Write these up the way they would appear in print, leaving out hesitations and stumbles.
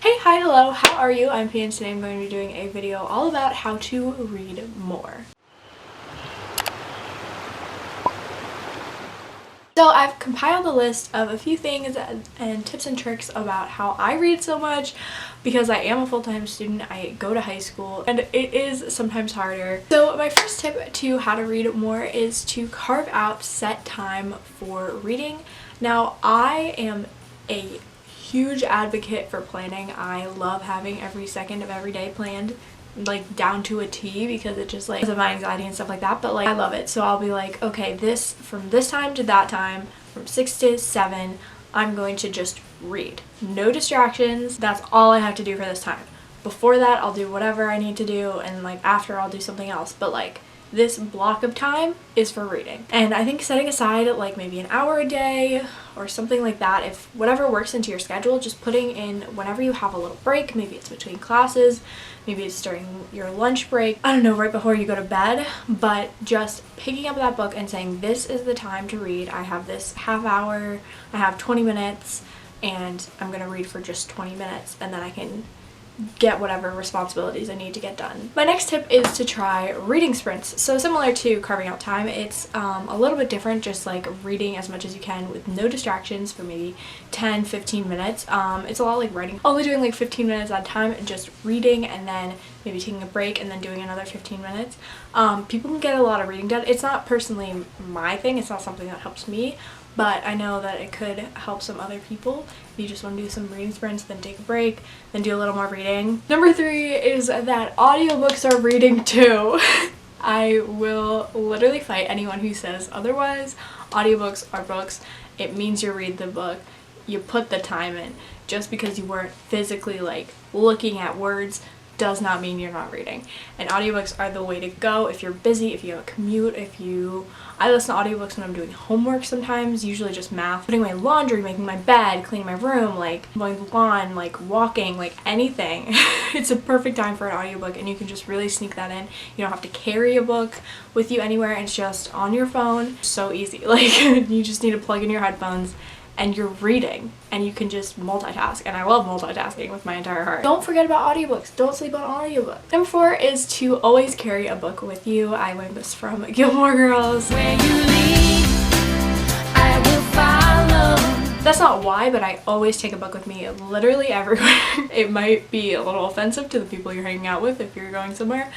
Hey, hi, hello, how are you? I'm Pia and today I'm going to be doing a video all about how to read more. So I've compiled a list of a few things and tips and tricks about how I read so much because I am a full-time student, I go to high school, and it is sometimes harder. So my first tip to how to read more is to carve out set time for reading. Now I am a huge advocate for planning. I love having every second of every day planned, like down to a T, because it just like, because of my anxiety and stuff like that, but like I love it. So I'll be like, okay, this from this time to that time, from 6 to 7, I'm going to just read. No distractions. That's all I have to do for this time. Before that, I'll do whatever I need to do, and like after, I'll do something else. But like this block of time is for reading. And I think setting aside like maybe an hour a day or something like that, if whatever works into your schedule, just putting in whenever you have a little break, maybe it's between classes, maybe it's during your lunch break, I don't know, right before you go to bed, but just picking up that book and saying, this is the time to read. I have this half hour, I have 20 minutes, and I'm gonna read for just 20 minutes, and then I can get whatever responsibilities I need to get done. My next tip is to try reading sprints. So similar to carving out time, it's a little bit different, just like reading as much as you can with no distractions for maybe 10-15 minutes. It's a lot like writing, only doing like 15 minutes at a time and just reading, and then maybe taking a break and then doing another 15 minutes. People can get a lot of reading done. It's not personally my thing, it's not something that helps me, but I know that it could help some other people. If you just want to do some reading sprints, then take a break, then do a little more reading. Number 3 is that audiobooks are reading too. I will literally fight anyone who says otherwise. Audiobooks are books. It means you read the book. You put the time in. Just because you weren't physically like looking at words does not mean you're not reading. And audiobooks are the way to go if you're busy, if you have a commute, I listen to audiobooks when I'm doing homework sometimes, usually just math, putting my laundry, making my bed, cleaning my room, like mowing the lawn, like walking, like anything. It's a perfect time for an audiobook, and you can just really sneak that in. You don't have to carry a book with you anywhere, and it's just on your phone. So easy. Like you just need to plug in your headphones and you're reading, and you can just multitask, and I love multitasking with my entire heart. Don't forget about audiobooks. Don't sleep on audiobooks. Number 4 is to always carry a book with you. I learned this from Gilmore Girls. Where you lead, I will follow. That's not why, but I always take a book with me literally everywhere. It might be a little offensive to the people you're hanging out with if you're going somewhere,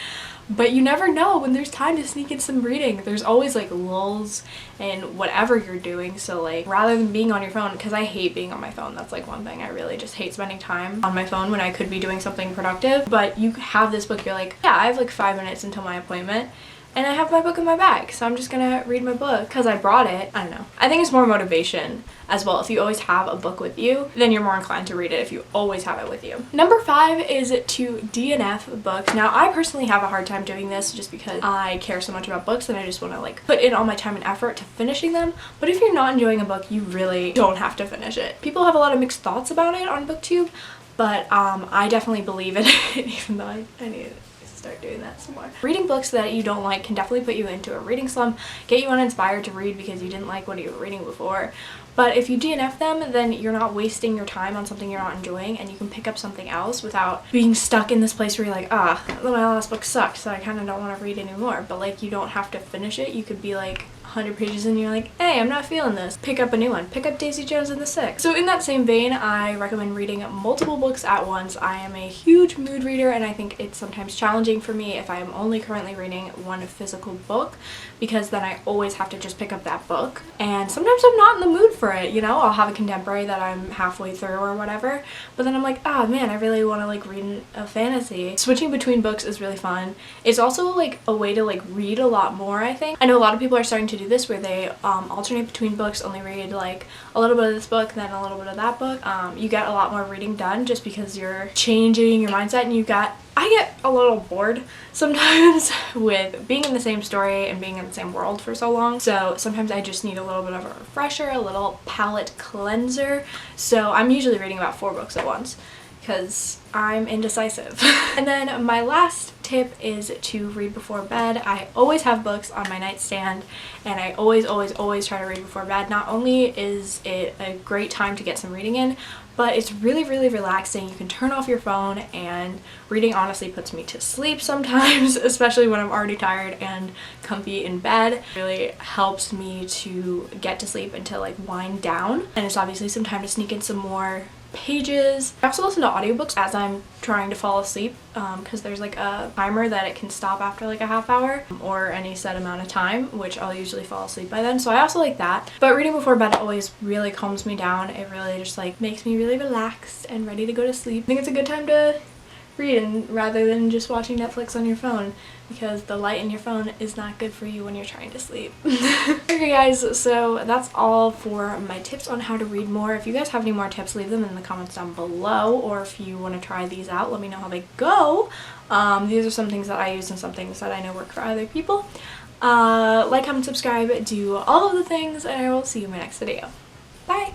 but you never know when there's time to sneak in some reading. There's always like lulls in whatever you're doing, so like rather than being on your phone, because I hate being on my phone, that's like one thing I really just hate, spending time on my phone when I could be doing something productive. But you have this book, you're like, yeah, I have like 5 minutes until my appointment, and I have my book in my bag, so I'm just gonna read my book because I brought it. I don't know. I think it's more motivation as well. If you always have a book with you, then you're more inclined to read it if you always have it with you. Number 5 is to DNF books. Now, I personally have a hard time doing this just because I care so much about books and I just want to like put in all my time and effort to finishing them. But if you're not enjoying a book, you really don't have to finish it. People have a lot of mixed thoughts about it on BookTube, but I definitely believe in it, even though I need it. Start doing that some more. Reading books that you don't like can definitely put you into a reading slump, get you uninspired to read because you didn't like what you were reading before. But if you DNF them, then you're not wasting your time on something you're not enjoying, and you can pick up something else without being stuck in this place where you're like, my last book sucked, so I kind of don't want to read anymore. But like, you don't have to finish it. You could be like 100 pages and you're like, hey, I'm not feeling this. Pick up a new one. Pick up Daisy Jones and the Six. So in that same vein, I recommend reading multiple books at once. I am a huge mood reader, and I think it's sometimes challenging for me if I am only currently reading one physical book, because then I always have to just pick up that book. And sometimes I'm not in the mood for it, you know? I'll have a contemporary that I'm halfway through or whatever, but then I'm like, man, I really want to like read a fantasy. Switching between books is really fun. It's also like a way to like read a lot more, I think. I know a lot of people are starting to do this where they alternate between books, only read like a little bit of this book, then a little bit of that book. You get a lot more reading done just because you're changing your mindset, and I get a little bored sometimes with being in the same story and being in the same world for so long. So sometimes I just need a little bit of a refresher, a little palate cleanser. So I'm usually reading about 4 books at once. because I'm indecisive. And then my last tip is to read before bed. I always have books on my nightstand, and I always try to read before bed. Not only is it a great time to get some reading in, but it's really relaxing. You can turn off your phone, and reading honestly puts me to sleep sometimes, especially when I'm already tired and comfy in bed. It really helps me to get to sleep and to like wind down, and it's obviously some time to sneak in some more pages. I also listen to audiobooks as I'm trying to fall asleep because there's like a timer that it can stop after like a half hour or any set amount of time, which I'll usually fall asleep by then, so I also like that. But reading before bed always really calms me down. It really just like makes me really relaxed and ready to go to sleep. I think it's a good time to read, and rather than just watching Netflix on your phone, because the light in your phone is not good for you when you're trying to sleep. Okay guys, so that's all for my tips on how to read more. If you guys have any more tips, leave them in the comments down below, or if you want to try these out, let me know how they go. These are some things that I use and some things that I know work for other people. Like, comment, subscribe, do all of the things, and I will see you in my next video. Bye!